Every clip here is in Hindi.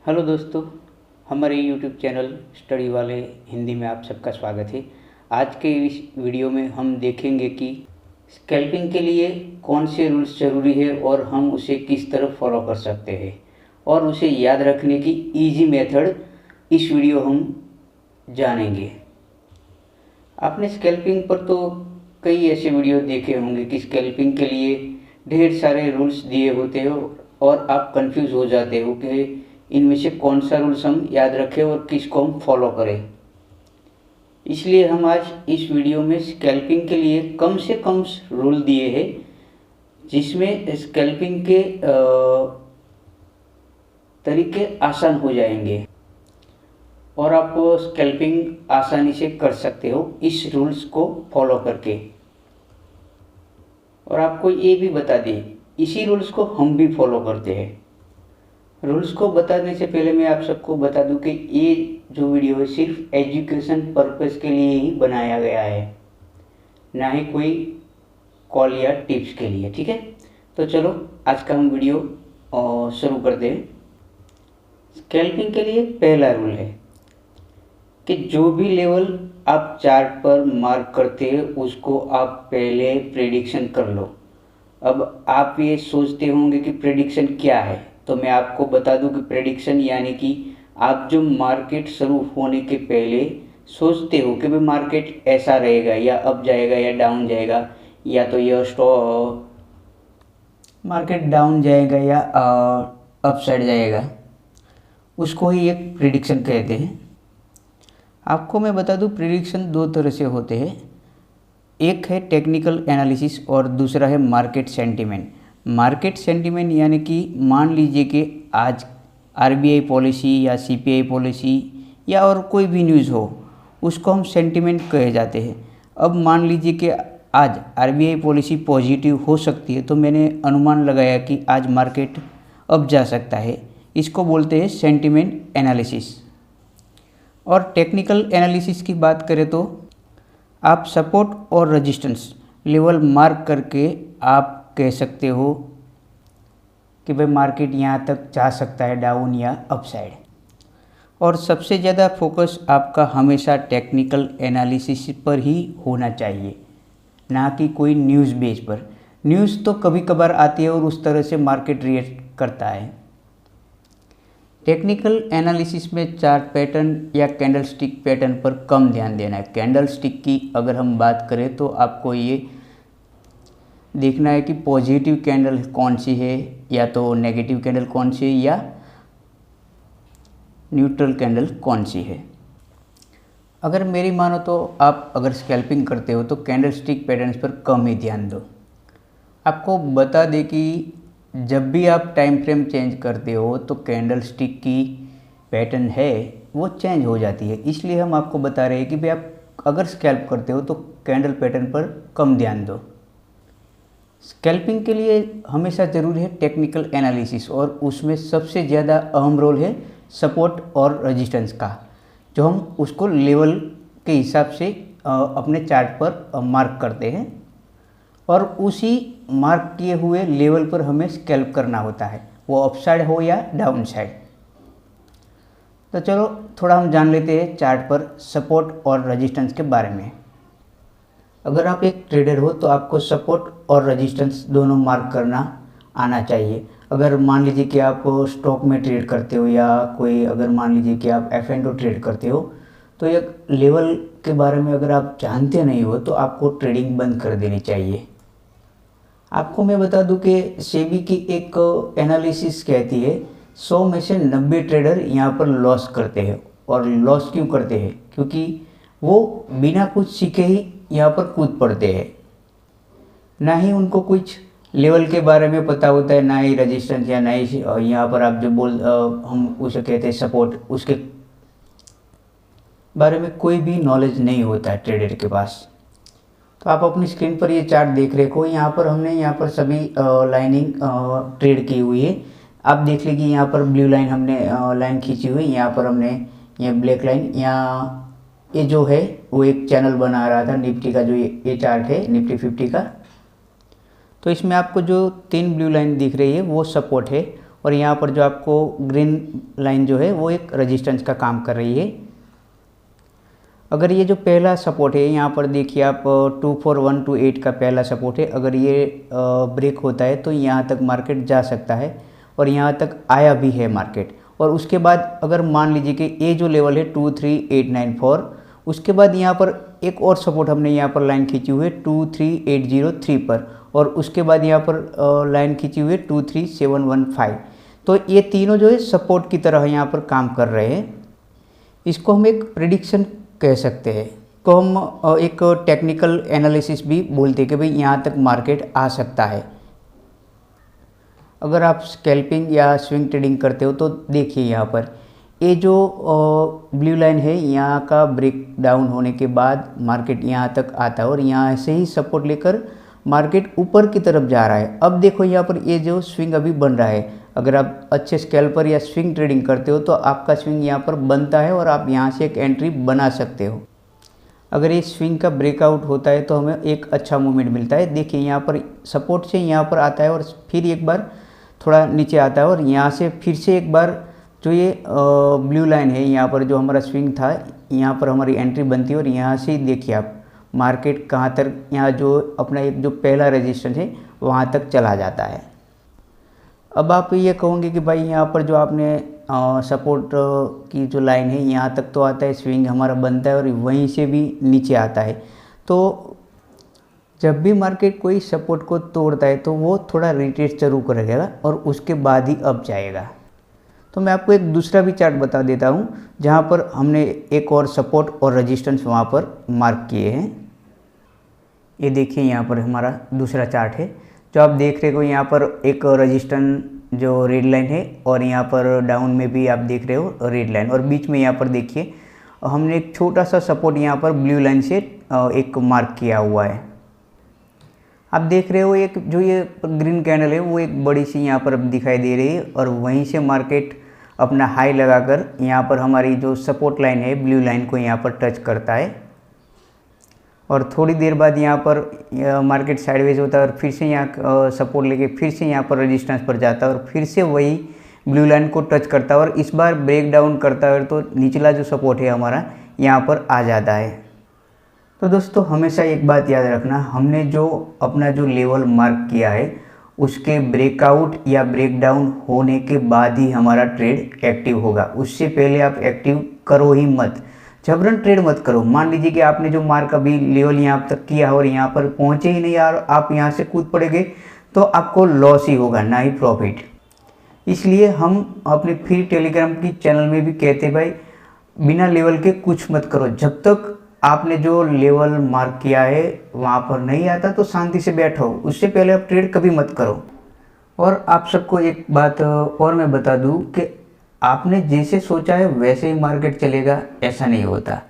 हेलो दोस्तों, हमारे यूट्यूब चैनल स्टडी वाले हिंदी में आप सबका स्वागत है। आज के इस वीडियो में हम देखेंगे कि स्कैल्पिंग के लिए कौन से रूल्स ज़रूरी है और हम उसे किस तरह फॉलो कर सकते हैं और उसे याद रखने की इजी मेथड इस वीडियो हम जानेंगे। आपने स्कैल्पिंग पर तो कई ऐसे वीडियो देखे होंगे कि स्कैल्पिंग के लिए ढेर सारे रूल्स दिए होते हो और आप कंफ्यूज हो जाते हो कि इनमें से कौन सा रूल्स हम याद रखें और किसको हम फॉलो करें। इसलिए हम आज इस वीडियो में स्कैल्पिंग के लिए कम से कम रूल दिए हैं जिसमें स्कैल्पिंग के तरीके आसान हो जाएंगे और आप स्कैल्पिंग आसानी से कर सकते हो इस रूल्स को फॉलो करके। और आपको ये भी बता दें, इसी रूल्स को हम भी फॉलो करते हैं। रूल्स को बताने से पहले मैं आप सबको बता दूं कि ये जो वीडियो है सिर्फ एजुकेशन पर्पस के लिए ही बनाया गया है, ना ही कोई कॉल या टिप्स के लिए। ठीक है, तो चलो आज का हम वीडियो शुरू करते हैं। स्कैल्पिंग के लिए पहला रूल है कि जो भी लेवल आप चार्ट पर मार्क करते हैं उसको आप पहले प्रेडिक्शन कर लो। अब आप ये सोचते होंगे कि प्रेडिक्शन क्या है, तो मैं आपको बता दूं कि प्रेडिक्शन यानी कि आप जो मार्केट शुरू होने के पहले सोचते हो कि भाई मार्केट ऐसा रहेगा या अप जाएगा या डाउन जाएगा, या तो यह स्टॉक मार्केट डाउन जाएगा या अप साइड जाएगा, उसको ही एक प्रेडिक्शन कहते हैं। आपको मैं बता दूं प्रेडिक्शन दो तरह से होते हैं, एक है टेक्निकल एनालिसिस और दूसरा है मार्केट सेंटीमेंट। मार्केट सेंटीमेंट यानी कि मान लीजिए कि आज आरबीआई पॉलिसी या सीपीआई पॉलिसी या और कोई भी न्यूज़ हो, उसको हम सेंटीमेंट कहे जाते हैं। अब मान लीजिए कि आज आरबीआई पॉलिसी पॉजिटिव हो सकती है, तो मैंने अनुमान लगाया कि आज मार्केट अप जा सकता है, इसको बोलते हैं सेंटीमेंट एनालिसिस। और टेक्निकल एनालिसिस की बात करें तो आप सपोर्ट और रेजिस्टेंस लेवल मार्क करके आप कह सकते हो कि भाई मार्केट यहाँ तक जा सकता है डाउन या अपसाइड। और सबसे ज़्यादा फोकस आपका हमेशा टेक्निकल एनालिसिस पर ही होना चाहिए, ना कि कोई न्यूज़ बेस पर। न्यूज़ तो कभी कभार आती है और उस तरह से मार्केट रिएक्ट करता है। टेक्निकल एनालिसिस में चार्ट पैटर्न या कैंडल स्टिक पैटर्न पर कम ध्यान देना है। कैंडल स्टिक की अगर हम बात करें तो आपको ये देखना है कि पॉजिटिव कैंडल कौन सी है या तो नेगेटिव कैंडल कौन सी है या न्यूट्रल कैंडल कौन सी है। अगर मेरी मानो तो आप अगर स्कैल्पिंग करते हो तो कैंडल स्टिक पैटर्न्स पर कम ही ध्यान दो। आपको बता दें कि जब भी आप टाइम फ्रेम चेंज करते हो तो कैंडल स्टिक की पैटर्न है वो चेंज हो जाती है, इसलिए हम आपको बता रहे हैं कि भाई आप अगर स्कैल्प करते हो तो कैंडल पैटर्न पर कम ध्यान दो। स्कैल्पिंग के लिए हमेशा ज़रूरी है टेक्निकल एनालिसिस और उसमें सबसे ज़्यादा अहम रोल है सपोर्ट और रेजिस्टेंस का, जो हम उसको लेवल के हिसाब से अपने चार्ट पर मार्क करते हैं और उसी मार्क किए हुए लेवल पर हमें स्कैल्प करना होता है, वो अपसाइड हो या डाउन साइड। तो चलो थोड़ा हम जान लेते हैं चार्ट पर सपोर्ट और रेजिस्टेंस के बारे में। अगर आप एक ट्रेडर हो तो आपको सपोर्ट और रेजिस्टेंस दोनों मार्क करना आना चाहिए। अगर मान लीजिए कि आप स्टॉक में ट्रेड करते हो या कोई अगर मान लीजिए कि आप F&O ट्रेड करते हो, तो एक लेवल के बारे में अगर आप जानते नहीं हो तो आपको ट्रेडिंग बंद कर देनी चाहिए। आपको मैं बता दूं कि सेबी की एक एनालिसिस कहती है 100 में से 90 ट्रेडर यहाँ पर लॉस करते हैं। और लॉस क्यों करते हैं? क्योंकि वो बिना कुछ सीखे ही यहाँ पर कूद पड़ते हैं, ना ही उनको कुछ लेवल के बारे में पता होता है, ना ही रेजिस्टेंस या ना ही यहाँ पर आप जो हम उसे कहते हैं सपोर्ट, उसके बारे में कोई भी नॉलेज नहीं होता है ट्रेडर के पास। तो आप अपनी स्क्रीन पर ये चार्ट देख रहे हो, यहाँ पर हमने यहाँ पर सभी लाइनिंग ट्रेड की हुई है। आप देख लीजिए यहाँ पर ब्लू लाइन हमने लाइन खींची हुई, यहाँ पर हमने ये ब्लैक लाइन, यहाँ ये जो है वो एक चैनल बना रहा था निफ्टी का, जो ये चार्ट है निफ्टी 50 का। तो इसमें आपको जो 3 ब्लू लाइन दिख रही है वो सपोर्ट है और यहाँ पर जो आपको ग्रीन लाइन जो है वो एक रेजिस्टेंस का काम कर रही है। अगर ये जो पहला सपोर्ट है यहाँ पर देखिए आप 24128 का पहला सपोर्ट है, अगर ये ब्रेक होता है तो यहाँ तक मार्केट जा सकता है और यहाँ तक आया भी है मार्केट। और उसके बाद अगर मान लीजिए कि ये जो लेवल है 23894, उसके बाद यहाँ पर एक और सपोर्ट हमने यहाँ पर लाइन खींची हुई है 23803 पर, और उसके बाद यहाँ पर लाइन खींची हुई है 23715। तो ये तीनों जो है सपोर्ट की तरह यहाँ पर काम कर रहे हैं। इसको हम एक प्रिडिक्शन कह सकते हैं, को हम एक टेक्निकल एनालिसिस भी बोलते हैं कि भाई यहाँ तक मार्केट आ सकता है। अगर आप स्कैल्पिंग या स्विंग ट्रेडिंग करते हो तो देखिए यहाँ पर ये जो ब्लू लाइन है यहाँ का ब्रेक डाउन होने के बाद मार्केट यहाँ तक आता है और यहाँ से ही सपोर्ट लेकर मार्केट ऊपर की तरफ जा रहा है। अब देखो यहाँ पर ये जो स्विंग अभी बन रहा है, अगर आप अच्छे स्कैल्पर या स्विंग ट्रेडिंग करते हो तो आपका स्विंग यहाँ पर बनता है और आप यहाँ से एक एंट्री बना सकते हो। अगर ये स्विंग का ब्रेकआउट होता है तो हमें एक अच्छा मूवमेंट मिलता है। देखिए यहाँ पर सपोर्ट से यहाँ पर आता है और फिर एक बार थोड़ा नीचे आता है और यहाँ से फिर से एक बार जो ये ब्लू लाइन है यहाँ पर जो हमारा स्विंग था यहाँ पर हमारी एंट्री बनती है और यहाँ से देखिए आप मार्केट कहाँ तक, यहाँ जो अपना एक जो पहला रेजिस्टेंस है वहाँ तक चला जाता है। अब आप ये कहोगे कि भाई यहाँ पर जो आपने सपोर्ट की जो लाइन है यहाँ तक तो आता है, स्विंग हमारा बनता है और वहीं से भी नीचे आता है। तो जब भी मार्केट कोई सपोर्ट को तोड़ता है तो वो थोड़ा रिट्रेस जरूर करेगा और उसके बाद ही अप जाएगा। तो मैं आपको एक दूसरा भी चार्ट बता देता हूँ जहाँ पर हमने एक और सपोर्ट और रेजिस्टेंस वहाँ पर मार्क किए हैं। ये देखिए यहाँ पर हमारा दूसरा चार्ट है जो आप देख रहे हो, यहाँ पर एक रेजिस्टेंस जो रेड लाइन है और यहाँ पर डाउन में भी आप देख रहे हो रेड लाइन, और बीच में यहाँ पर देखिए हमने एक छोटा सा सपोर्ट यहाँ पर ब्लू लाइन से एक मार्क किया हुआ है। आप देख रहे हो एक जो ये ग्रीन कैंडल है वो एक बड़ी सी यहाँ पर दिखाई दे रही है और वहीं से मार्केट अपना हाई लगाकर यहाँ पर हमारी जो सपोर्ट लाइन है ब्लू लाइन को यहाँ पर टच करता है और थोड़ी देर बाद यहाँ पर मार्केट साइडवेज होता है और फिर से यहाँ सपोर्ट लेके फिर से यहाँ पर रेजिस्टेंस पर जाता है और फिर से वही ब्लू लाइन को टच करता है और इस बार ब्रेक डाउन करता है तो निचला जो सपोर्ट है हमारा यहाँ पर आ जाता है। तो दोस्तों हमेशा एक बात याद रखना, हमने जो अपना जो लेवल मार्क किया है उसके ब्रेकआउट या ब्रेकडाउन होने के बाद ही हमारा ट्रेड एक्टिव होगा। उससे पहले आप एक्टिव करो ही मत, जबरन ट्रेड मत करो। मान लीजिए कि आपने जो मार्क अभी लेवल यहाँ तक किया और यहाँ पर पहुँचे ही नहीं और आप यहाँ से कूद पड़ेंगे तो आपको लॉस ही होगा, ना ही प्रॉफिट। इसलिए हम अपने फ्री टेलीग्राम की चैनल में भी कहते हैं भाई बिना लेवल के कुछ मत करो। जब तक आपने जो लेवल मार्क किया है वहाँ पर नहीं आता तो शांति से बैठो, उससे पहले आप ट्रेड कभी मत करो। और आप सबको एक बात और मैं बता दूँ कि आपने जैसे सोचा है वैसे ही मार्केट चलेगा, ऐसा नहीं होता।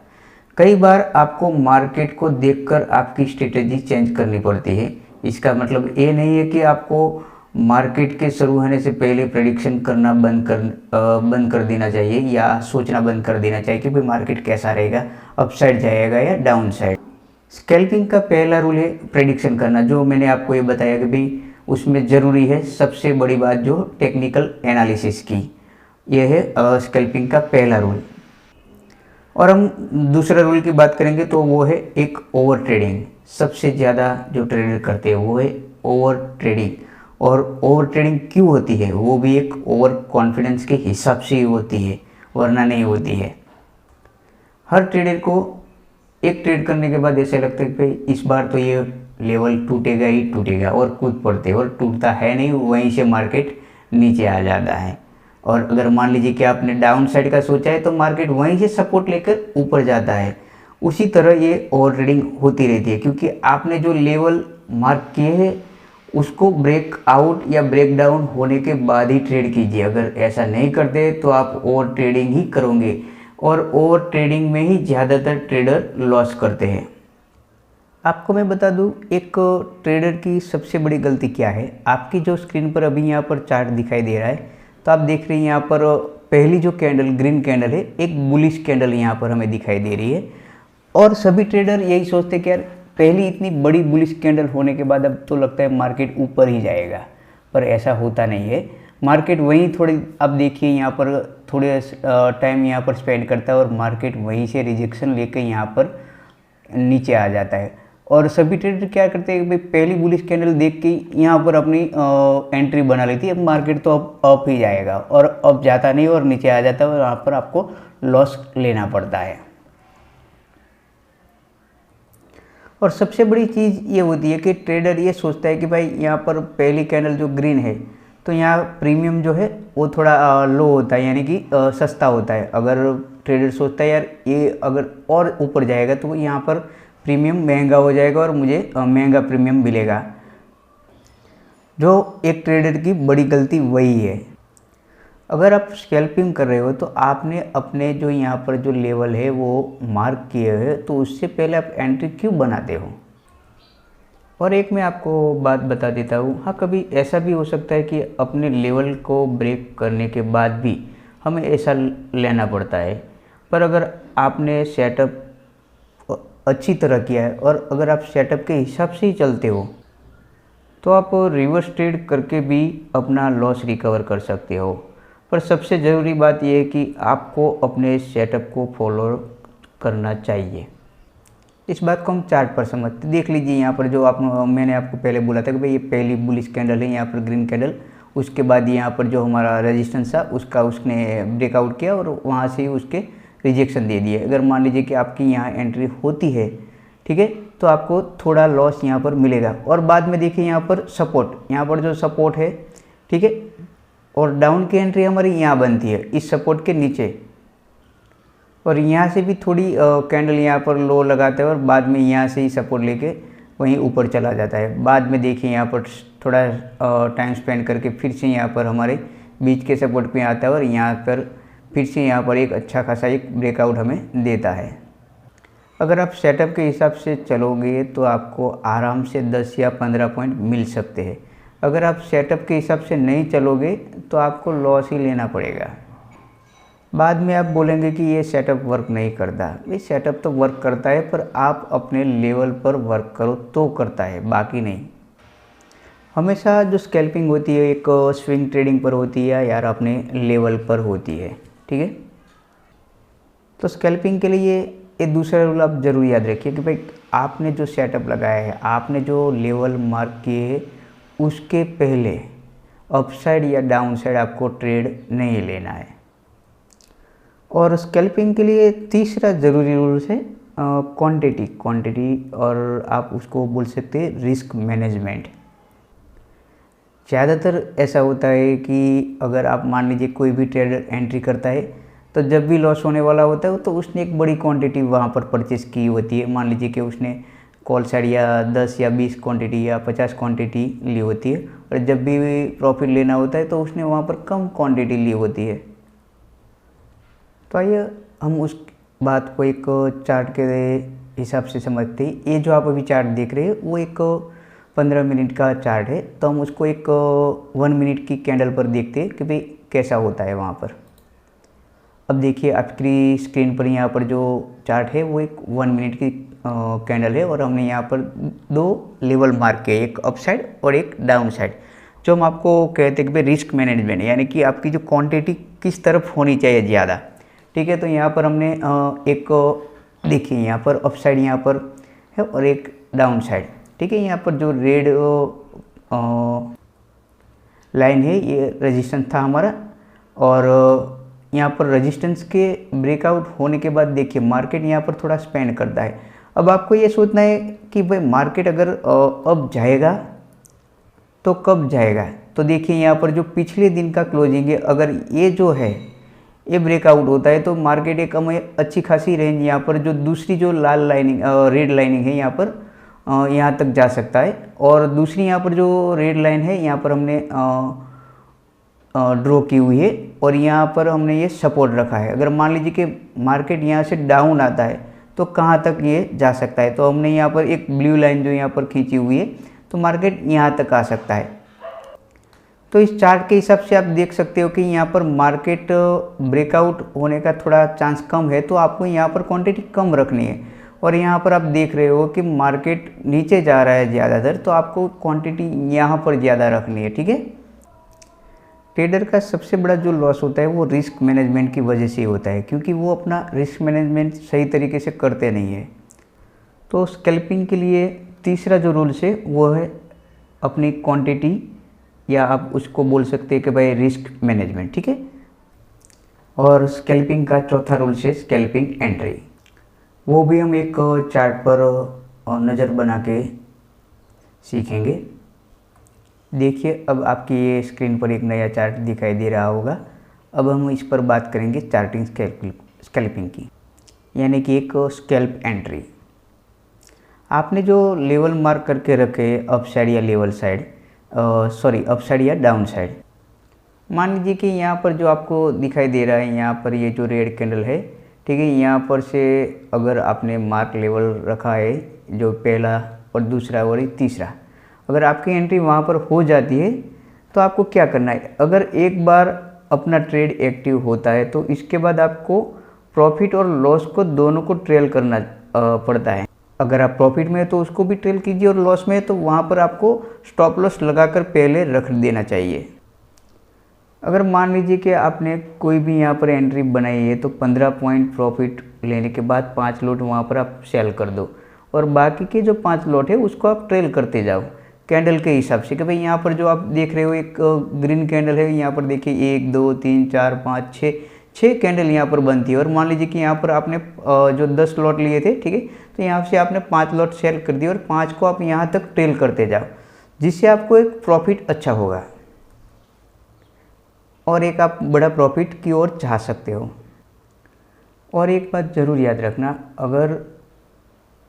कई बार आपको मार्केट को देखकर आपकी स्ट्रेटेजी चेंज करनी पड़ती है। इसका मतलब ये नहीं है कि आपको मार्केट के शुरू होने से पहले प्रेडिक्शन करना बंद कर देना चाहिए या सोचना बंद कर देना चाहिए कि भाई मार्केट कैसा रहेगा, अपसाइड जाएगा या डाउन साइड। स्कैल्पिंग का पहला रूल है प्रेडिक्शन करना, जो मैंने आपको ये बताया कि भाई उसमें ज़रूरी है सबसे बड़ी बात जो टेक्निकल एनालिसिस की, यह है स्कैल्पिंग का पहला रूल। और हम दूसरा रूल की बात करेंगे तो वो है एक ओवर ट्रेडिंग। सबसे ज़्यादा जो ट्रेडर करते हैं वो है ओवर ट्रेडिंग। और ओवर ट्रेडिंग क्यों होती है, वो भी एक ओवर कॉन्फिडेंस के हिसाब से ही होती है, वरना नहीं होती है। हर ट्रेडर को एक ट्रेड करने के बाद ऐसा लगता है कि भाई इस बार तो ये लेवल टूटेगा ही टूटेगा और कूद पड़ते हैं, और टूटता है नहीं, वहीं से मार्केट नीचे आ जाता है। और अगर मान लीजिए कि आपने डाउन साइड का सोचा है तो मार्केट वहीं से सपोर्ट लेकर ऊपर जाता है। उसी तरह ये ओवर ट्रेडिंग होती रहती है, क्योंकि आपने जो लेवल मार्क किए हैं उसको ब्रेक आउट या ब्रेक डाउन होने के बाद ही ट्रेड कीजिए। अगर ऐसा नहीं करते तो आप ओवर ट्रेडिंग ही करोगे, और ओवर ट्रेडिंग में ही ज़्यादातर ट्रेडर लॉस करते हैं। आपको मैं बता दूं एक ट्रेडर की सबसे बड़ी गलती क्या है। आपकी जो स्क्रीन पर अभी यहाँ पर चार्ट दिखाई दे रहा है तो आप देख रहे हैं यहाँ पर पहली जो कैंडल ग्रीन कैंडल है एक बुलिश कैंडल यहाँ पर हमें दिखाई दे रही है, और सभी ट्रेडर यही सोचते हैं कि यार पहली इतनी बड़ी बुलिश कैंडल होने के बाद अब तो लगता है मार्केट ऊपर ही जाएगा, पर ऐसा होता नहीं है। मार्केट वहीं थोड़ी, अब देखिए यहाँ पर थोड़े टाइम यहाँ पर स्पेंड करता है और मार्केट वहीं से रिजेक्शन लेकर यहाँ पर नीचे आ जाता है। और सभी ट्रेडर क्या करते हैं कि भाई पहली बुलिश कैंडल देख के यहाँ पर अपनी एंट्री बना लेती है, अब मार्केट तो अब अप ही जाएगा, और अप जाता नहीं और नीचे आ जाता है और यहाँ पर आपको लॉस लेना पड़ता है। और सबसे बड़ी चीज़ ये होती है कि ट्रेडर ये सोचता है कि भाई यहाँ पर पहली कैंडल जो ग्रीन है तो यहाँ प्रीमियम जो है वो थोड़ा लो होता है, यानी कि सस्ता होता है। अगर ट्रेडर सोचता है यार ये अगर और ऊपर जाएगा तो यहाँ पर प्रीमियम महंगा हो जाएगा और मुझे महंगा प्रीमियम मिलेगा। जो एक ट्रेडर की बड़ी गलती वही है। अगर आप स्कैल्पिंग कर रहे हो तो आपने अपने जो यहाँ पर जो लेवल है वो मार्क किए हैं, तो उससे पहले आप एंट्री क्यों बनाते हो। और एक मैं आपको बात बता देता हूँ, हाँ कभी ऐसा भी हो सकता है कि अपने लेवल को ब्रेक करने के बाद भी हमें ऐसा लेना पड़ता है। पर अगर आपने सेटअप अच्छी तरह किया है और अगर आप सेटअप के हिसाब से ही चलते हो तो आप रिवर्स ट्रेड करके भी अपना लॉस रिकवर कर सकते हो। पर सबसे ज़रूरी बात यह है कि आपको अपने सेटअप को फॉलो करना चाहिए। इस बात को हम चार्ट पर समझते, देख लीजिए यहाँ पर जो मैंने आपको पहले बोला था कि भाई ये पहली बुलिश कैंडल है, यहाँ पर ग्रीन कैंडल, उसके बाद यहाँ पर जो हमारा रेजिस्टेंस था उसका उसने ब्रेकआउट किया और वहाँ से ही उसके रिजेक्शन दे दिए। अगर मान लीजिए कि आपकी यहाँ एंट्री होती है, ठीक है, तो आपको थोड़ा लॉस यहाँ पर मिलेगा। और बाद में देखिए यहाँ पर सपोर्ट, यहाँ पर जो सपोर्ट है, ठीक है, और डाउन की एंट्री हमारी यहाँ बनती है इस सपोर्ट के नीचे, और यहाँ से भी थोड़ी कैंडल यहाँ पर लो लगाते हैं और बाद में यहाँ से ही सपोर्ट लेके वहीं ऊपर चला जाता है। बाद में देखिए यहाँ पर थोड़ा टाइम स्पेंड करके फिर से यहाँ पर हमारे बीच के सपोर्ट पे आता है और यहाँ पर फिर से यहाँ पर एक अच्छा खासा एक ब्रेकआउट हमें देता है। अगर आप सेटअप के हिसाब से चलोगे तो आपको आराम से 10 या 15 पॉइंट मिल सकते हैं। अगर आप सेटअप के हिसाब से नहीं चलोगे तो आपको लॉस ही लेना पड़ेगा। बाद में आप बोलेंगे कि ये सेटअप वर्क नहीं करता। ये सेटअप तो वर्क करता है, पर आप अपने लेवल पर वर्क करो तो करता है, बाकी नहीं। हमेशा जो स्कैल्पिंग होती है एक स्विंग ट्रेडिंग पर होती है यार अपने लेवल पर होती है, ठीक है। तो स्कैल्पिंग के लिए एक दूसरा रूल आप ज़रूर याद रखिए कि भाई आपने जो सेटअप लगाया है, आपने जो लेवल मार्क किए हैं, उसके पहले अपसाइड या डाउन साइड आपको ट्रेड नहीं लेना है। और स्कैल्पिंग के लिए तीसरा ज़रूरी रूल्स है क्वांटिटी, और आप उसको बोल सकते हैं रिस्क मैनेजमेंट। ज़्यादातर ऐसा होता है कि अगर आप मान लीजिए कोई भी ट्रेडर एंट्री करता है तो जब भी लॉस होने वाला होता है तो उसने एक बड़ी क्वांटिटी वहाँ पर परचेज़ की होती है। मान लीजिए कि उसने कॉल साइड या 10 या 20 क्वांटिटी या 50 क्वांटिटी ली होती है, और जब भी प्रॉफिट लेना होता है तो उसने वहाँ पर कम क्वांटिटी ली होती है। तो आइए हम उस बात को एक चार्ट के हिसाब से समझते हैं। ये जो आप अभी चार्ट देख रहे हैं वो एक 15 मिनट का चार्ट है, तो हम उसको एक 1 मिनट की कैंडल पर देखते हैं कि भाई कैसा होता है वहाँ पर। अब देखिए आपकी स्क्रीन पर यहाँ पर जो चार्ट है वो एक 1 मिनट की कैंडल है, और हमने यहाँ पर 2 लेवल मार्क किए, एक अप साइड और एक डाउन साइड। जो हम आपको कहते हैं कि भाई रिस्क मैनेजमेंट, यानी कि आपकी जो क्वांटिटी किस तरफ होनी चाहिए ज़्यादा, ठीक है। तो यहाँ पर हमने एक देखिए यहाँ पर अप साइड यहाँ पर है और एक डाउन साइड, ठीक है। यहाँ पर जो रेड लाइन है ये रेजिस्टेंस था हमारा, और यहाँ पर रेजिस्टेंस के ब्रेकआउट होने के बाद देखिए मार्केट यहाँ पर थोड़ा स्पेंड करता है। अब आपको ये सोचना है कि भाई मार्केट अगर अब जाएगा तो कब जाएगा। तो देखिए यहाँ पर जो पिछले दिन का क्लोजिंग है, अगर ये जो है ये ब्रेकआउट होता है तो मार्केट एक हमें अच्छी खासी रेंज यहाँ पर जो दूसरी जो लाल लाइनिंग रेड लाइनिंग है यहाँ पर यहाँ तक जा सकता है, और दूसरी यहाँ पर जो रेड लाइन है यहाँ पर हमने ड्रॉ की हुई है, और यहाँ पर हमने ये सपोर्ट रखा है। अगर मान लीजिए कि मार्केट यहाँ से डाउन आता है तो कहाँ तक ये जा सकता है, तो हमने यहाँ पर एक ब्लू लाइन जो यहाँ पर खींची हुई है, तो मार्केट यहाँ तक आ सकता है। तो इस चार्ट के हिसाब से आप देख सकते हो कि यहाँ पर मार्केट ब्रेकआउट होने का थोड़ा चांस कम है, तो आपको यहाँ पर क्वांटिटी कम रखनी है। और यहाँ पर आप देख रहे हो कि मार्केट नीचे जा रहा है ज़्यादातर, तो आपको क्वांटिटी यहाँ पर ज़्यादा रखनी है, ठीक है। ट्रेडर का सबसे बड़ा जो लॉस होता है वो रिस्क मैनेजमेंट की वजह से ही होता है, क्योंकि वो अपना रिस्क मैनेजमेंट सही तरीके से करते नहीं है। तो स्कैल्पिंग के लिए तीसरा जो रूल्स है वो है अपनी क्वांटिटी, या आप उसको बोल सकते हैं कि भाई रिस्क मैनेजमेंट, ठीक है। और स्कैल्पिंग का चौथा रूल्स है स्कैल्पिंग एंट्री। वो भी हम एक चार्ट पर नज़र बना के सीखेंगे। देखिए अब आपकी ये स्क्रीन पर एक नया चार्ट दिखाई दे रहा होगा। अब हम इस पर बात करेंगे चार्टिंग स्कैल्पिंग की, यानी कि एक स्कैल्प एंट्री। आपने जो लेवल मार्क करके रखे अप साइड या लेवल साइड, अप साइड या डाउन साइड, मान लीजिए कि यहाँ पर जो आपको दिखाई दे रहा है, यहाँ पर ये जो रेड कैंडल है, ठीक है, यहाँ पर से अगर आपने मार्क लेवल रखा है जो पहला और दूसरा और तीसरा, अगर आपकी एंट्री वहाँ पर हो जाती है तो आपको क्या करना है, अगर एक बार अपना ट्रेड एक्टिव होता है तो इसके बाद आपको प्रॉफिट और लॉस को दोनों को ट्रेल करना पड़ता है। अगर आप प्रॉफिट में है तो उसको भी ट्रेल कीजिए, और लॉस में है तो वहाँ पर आपको स्टॉप लॉस लगाकर पहले रख देना चाहिए। अगर मान लीजिए कि आपने कोई भी यहाँ पर एंट्री बनाई है तो 15 पॉइंट प्रॉफिट लेने के बाद 5 लॉट वहाँ पर आप सेल कर दो, और बाकी के जो 5 लॉट है उसको आप ट्रेल करते जाओ कैंडल के हिसाब से। कि भाई यहाँ पर जो आप देख रहे हो एक ग्रीन कैंडल है, यहाँ पर देखिए 1 2 3 4 5 6 कैंडल यहाँ पर बनती है। और मान लीजिए कि यहाँ पर आपने जो 10 लॉट लिए थे, ठीक है, तो यहाँ से आपने 5 लॉट सेल कर दिए और 5 को आप यहाँ तक ट्रेल करते जाओ, जिससे आपको एक प्रॉफिट अच्छा होगा और एक आप बड़ा प्रॉफिट की ओर चाह सकते हो। और एक बात ज़रूर याद रखना, अगर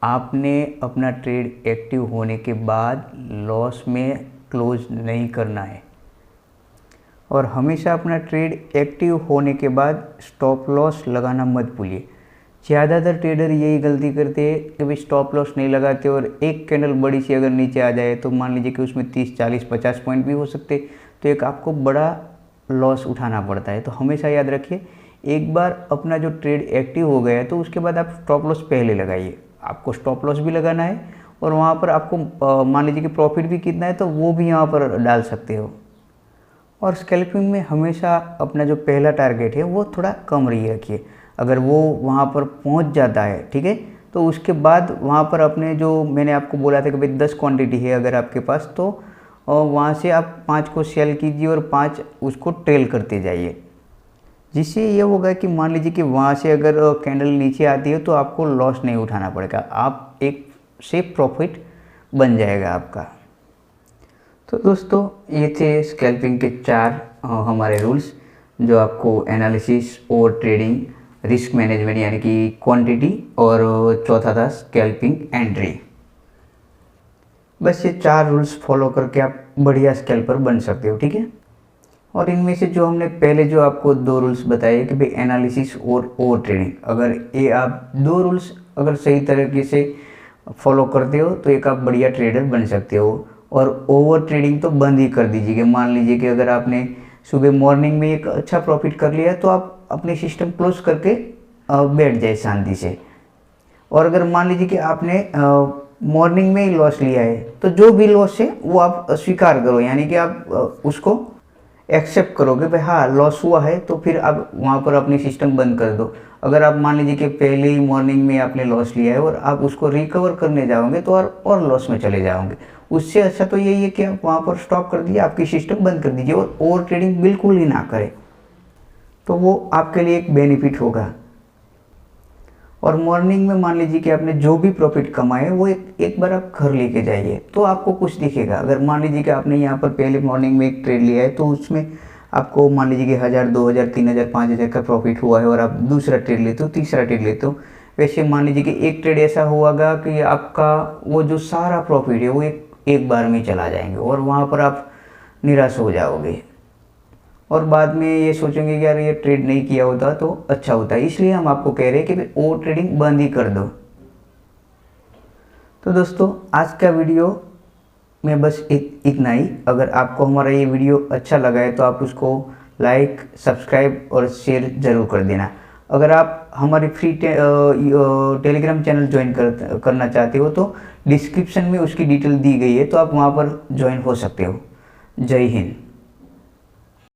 आपने अपना ट्रेड एक्टिव होने के बाद लॉस में क्लोज नहीं करना है, और हमेशा अपना ट्रेड एक्टिव होने के बाद स्टॉप लॉस लगाना मत भूलिए। ज़्यादातर ट्रेडर यही गलती करते हैं कि भाई स्टॉप लॉस नहीं लगाते, और एक कैंडल बड़ी सी अगर नीचे आ जाए तो मान लीजिए कि उसमें 30 40 50 पॉइंट भी हो सकते, तो एक आपको बड़ा लॉस उठाना पड़ता है। तो हमेशा याद रखिए, एक बार अपना जो ट्रेड एक्टिव हो गया है तो उसके बाद आप स्टॉप लॉस पहले लगाइए। आपको स्टॉप लॉस भी लगाना है, और वहाँ पर आपको मान लीजिए कि प्रॉफिट भी कितना है तो वो भी यहाँ पर डाल सकते हो। और स्कैल्पिंग में हमेशा अपना जो पहला टारगेट है वो थोड़ा कम रही रखिए। अगर वो वहाँ पर पहुँच जाता है, ठीक है, तो उसके बाद वहाँ पर अपने जो मैंने आपको बोला था कि भाई 10 क्वांटिटी है अगर आपके पास, तो और वहाँ से आप 5 को सेल कीजिए और 5 उसको ट्रेल करते जाइए, जिससे ये होगा कि मान लीजिए कि वहाँ से अगर कैंडल नीचे आती है तो आपको लॉस नहीं उठाना पड़ेगा, आप एक सेफ प्रॉफिट बन जाएगा आपका। तो दोस्तों ये थे स्कैल्पिंग के 4 हमारे रूल्स, जो आपको एनालिसिस और ट्रेडिंग, रिस्क मैनेजमेंट यानी कि क्वांटिटी, और चौथा था स्कैल्पिंग एंट्री। बस ये 4 रूल्स फॉलो करके आप बढ़िया स्कैल्पर बन सकते हो, ठीक है। और इनमें से जो हमने पहले जो आपको 2 रूल्स बताए कि भाई एनालिसिस और ओवर ट्रेडिंग, अगर ये आप 2 रूल्स अगर सही तरीके से फॉलो करते हो तो एक आप बढ़िया ट्रेडर बन सकते हो। और ओवर ट्रेडिंग तो बंद ही कर दीजिए। मान लीजिए कि अगर आपने सुबह मॉर्निंग में एक अच्छा प्रॉफिट कर लिया तो आप अपने सिस्टम क्लोज करके बैठ जाए शांति से। और अगर मान लीजिए कि आपने मॉर्निंग में ही लॉस लिया है तो जो भी लॉस है वो आप स्वीकार करो, यानी कि आप उसको एक्सेप्ट करो कि भाई हाँ लॉस हुआ है, तो फिर आप वहाँ पर अपनी सिस्टम बंद कर दो। अगर आप मान लीजिए कि पहले ही मॉर्निंग में आपने लॉस लिया है और आप उसको रिकवर करने जाओगे तो और लॉस में चले जाओगे, उससे अच्छा तो यही है कि आप वहाँ पर स्टॉप कर दीजिए, आपकी सिस्टम बंद कर दीजिए और ओवर ट्रेडिंग बिल्कुल ही ना करें, तो वो आपके लिए एक बेनिफिट होगा। और मॉर्निंग में मान लीजिए कि आपने जो भी प्रॉफिट कमाए वो एक बार आप घर लेके जाइए तो आपको कुछ दिखेगा। अगर मान लीजिए कि आपने यहाँ पर पहले मॉर्निंग में एक ट्रेड लिया है तो उसमें आपको मान लीजिए कि 1000 2000 3000 5000 का प्रॉफिट हुआ है, और आप दूसरा ट्रेड लेते हो, तीसरा ट्रेड लेते हो, वैसे मान लीजिए कि एक ट्रेड ऐसा होगा कि आपका वो जो सारा प्रॉफिट है वो एक बार में चला जाएंगे, और वहाँ पर आप निराश हो जाओगे और बाद में ये सोचेंगे कि यार ये ट्रेड नहीं किया होता तो अच्छा होता है। इसलिए हम आपको कह रहे हैं कि ओवर ट्रेडिंग बंद ही कर दो। तो दोस्तों आज का वीडियो में बस इतना ही। अगर आपको हमारा ये वीडियो अच्छा लगा है तो आप उसको लाइक, सब्सक्राइब और शेयर ज़रूर कर देना। अगर आप हमारी फ्री टेलीग्राम चैनल ज्वाइन करना चाहते हो तो डिस्क्रिप्शन में उसकी डिटेल दी गई है, तो आप वहाँ पर ज्वाइन हो सकते हो। जय हिंद।